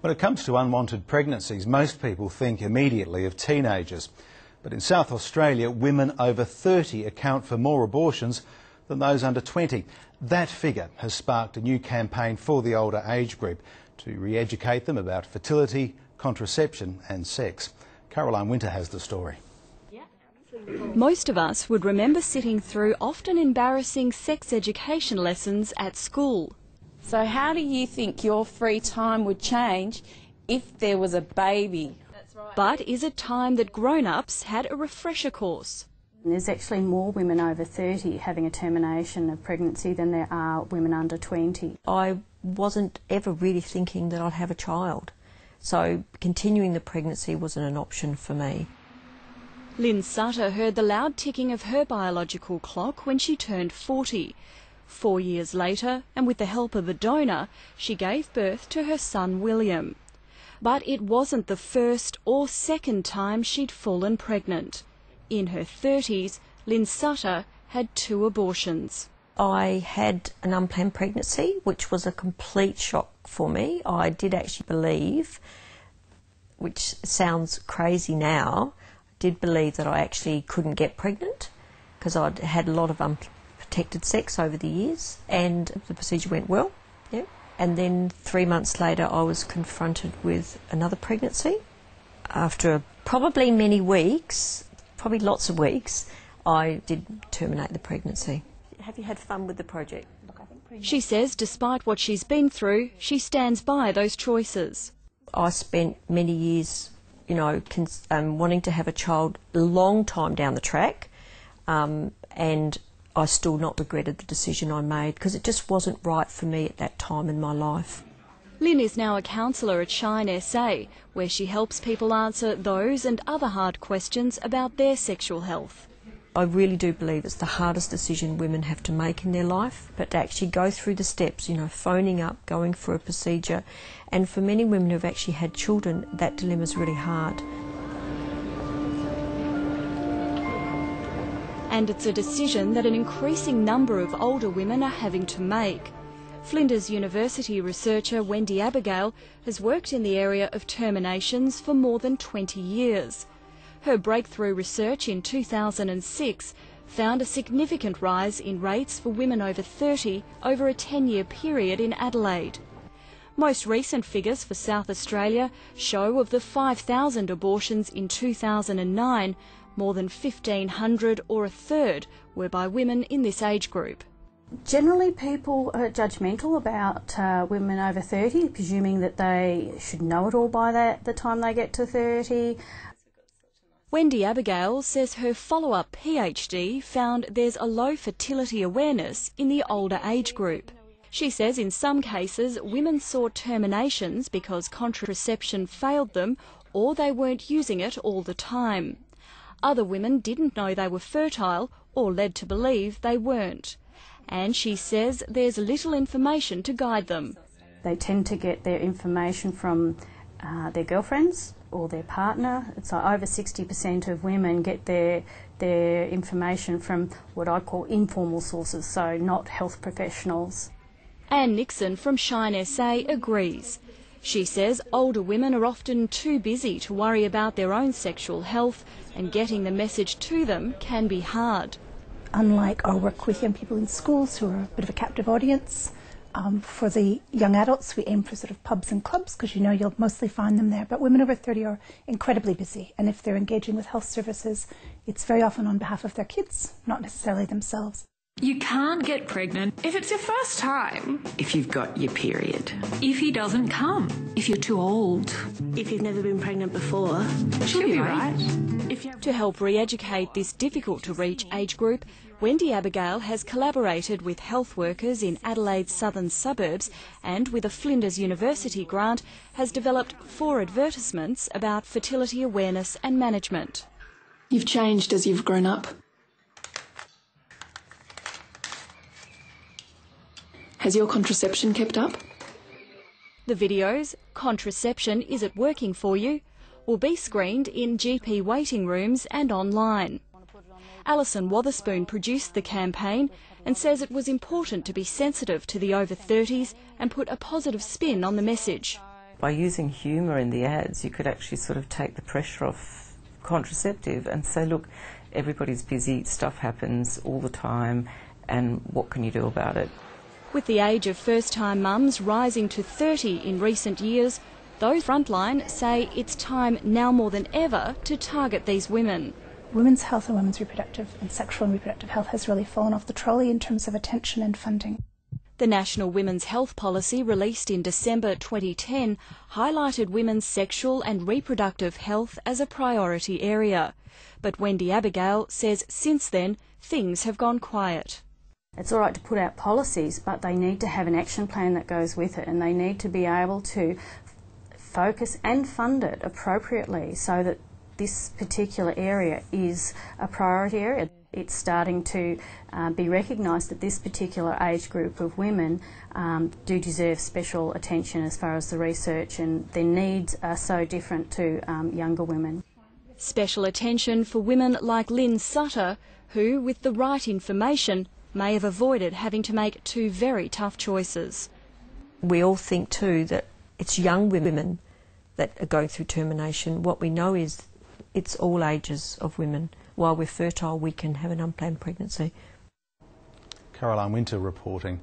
When it comes to unwanted pregnancies, most people think immediately of teenagers. But in South Australia, women over 30 account for more abortions than those under 20. That figure has sparked a new campaign for the older age group to re-educate them about fertility, contraception and sex. Caroline Winter has the story. Most of us would remember sitting through often embarrassing sex education lessons at school. So how do you think your free time would change if there was a baby? But is it time that grown-ups had a refresher course? There's actually more women over 30 having a termination of pregnancy than there are women under 20. I wasn't ever really thinking that I'd have a child, so continuing the pregnancy wasn't an option for me. Lynn Sutter heard the loud ticking of her biological clock when she turned 40. 4 years later, and with the help of a donor, she gave birth to her son William. But it wasn't the first or second time she'd fallen pregnant. In her 30s, Lynn Sutter had 2 abortions. I had an unplanned pregnancy, which was a complete shock for me. I did actually believe, which sounds crazy now, did believe that I actually couldn't get pregnant because I'd had a lot of unprotected sex over the years, and the procedure went well. Yeah. And then 3 months later I was confronted with another pregnancy. After probably many weeks, probably lots of weeks, I did terminate the pregnancy. Have you had fun with the project? She says despite what she's been through, she stands by those choices. I spent many years, wanting to have a child a long time down the track, and I still not regretted the decision I made because it just wasn't right for me at that time in my life. Lynn is now a counsellor at Shine SA, where she helps people answer those and other hard questions about their sexual health. I really do believe it's the hardest decision women have to make in their life, but to actually go through the steps, phoning up, going for a procedure, and for many women who've actually had children, that dilemma's really hard. And it's a decision that an increasing number of older women are having to make. Flinders University researcher Wendy Abigail has worked in the area of terminations for more than 20 years. Her breakthrough research in 2006 found a significant rise in rates for women over 30 over a 10-year period in Adelaide. Most recent figures for South Australia show of the 5,000 abortions in 2009, more than 1,500 or a third were by women in this age group. Generally people are judgmental about women over 30, presuming that they should know it all by the time they get to 30. Wendy Abigail says her follow-up PhD found there's a low fertility awareness in the older age group. She says in some cases women sought terminations because contraception failed them or they weren't using it all the time. Other women didn't know they were fertile or led to believe they weren't. And she says there's little information to guide them. They tend to get their information from their girlfriends or their partner. So over 60% of women get their information from what I call informal sources, so not health professionals. Anne Nixon from Shine SA agrees. She says older women are often too busy to worry about their own sexual health, and getting the message to them can be hard. Unlike our work with young people in schools who are a bit of a captive audience, for the young adults we aim for sort of pubs and clubs because you'll mostly find them there. But women over 30 are incredibly busy, and if they're engaging with health services, it's very often on behalf of their kids, not necessarily themselves. You can't get pregnant if it's your first time. If you've got your period. If he doesn't come. If you're too old. If you've never been pregnant before. She'll be right. To help re-educate this difficult-to-reach age group, Wendy Abigail has collaborated with health workers in Adelaide's southern suburbs and, with a Flinders University grant, has developed 4 advertisements about fertility awareness and management. You've changed as you've grown up. Has your contraception kept up? The videos, Contraception, Is It Working For You?, will be screened in GP waiting rooms and online. Alison Wotherspoon produced the campaign and says it was important to be sensitive to the over 30s and put a positive spin on the message. By using humour in the ads, you could actually sort of take the pressure off contraceptive and say, look, everybody's busy, stuff happens all the time, and what can you do about it? With the age of first-time mums rising to 30 in recent years, those frontline say it's time now more than ever to target these women. Women's health and women's reproductive and sexual and reproductive health has really fallen off the trolley in terms of attention and funding. The National Women's Health Policy, released in December 2010, highlighted women's sexual and reproductive health as a priority area. But Wendy Abigail says since then, things have gone quiet. It's all right to put out policies, but they need to have an action plan that goes with it, and they need to be able to focus and fund it appropriately so that this particular area is a priority area. It's starting to be recognised that this particular age group of women do deserve special attention as far as the research, and their needs are so different to younger women. Special attention for women like Lynn Sutter, who, with the right information, may have avoided having to make two very tough choices. We all think too that it's young women that are going through termination. What we know is it's all ages of women. While we're fertile, we can have an unplanned pregnancy. Caroline Winter reporting.